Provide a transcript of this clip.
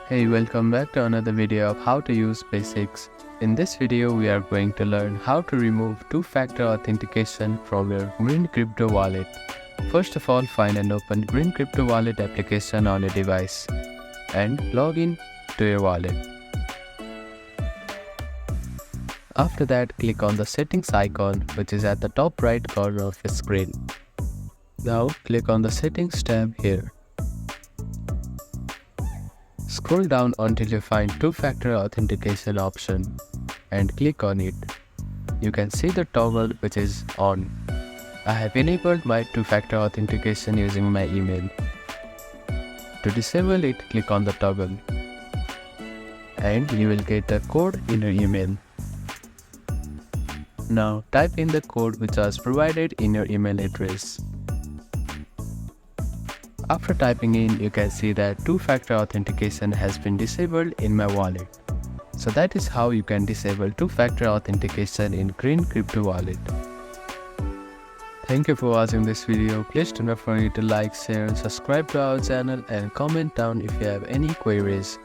Hey, welcome back to another video of how to use basics. In this video, we are going to learn how to remove two-factor authentication from your Green Crypto wallet. First of all, find and open Green Crypto wallet application on your device and log in to your wallet. After that, click on the settings icon which is at the top right corner of your screen. Now click on the settings tab here. Scroll down until you find two-factor authentication option and click on it. You can see the toggle which is on. I have enabled my two-factor authentication using my email. To disable it, click on the toggle and you will get the code in your email. Now type in the code which was provided in your email address. After typing in, you can see that two-factor authentication has been disabled in my wallet. So that is how you can disable two-factor authentication in Green Crypto wallet. Thank you for watching this video. Please do not forget to like, share and subscribe to our channel and comment down if you have any queries.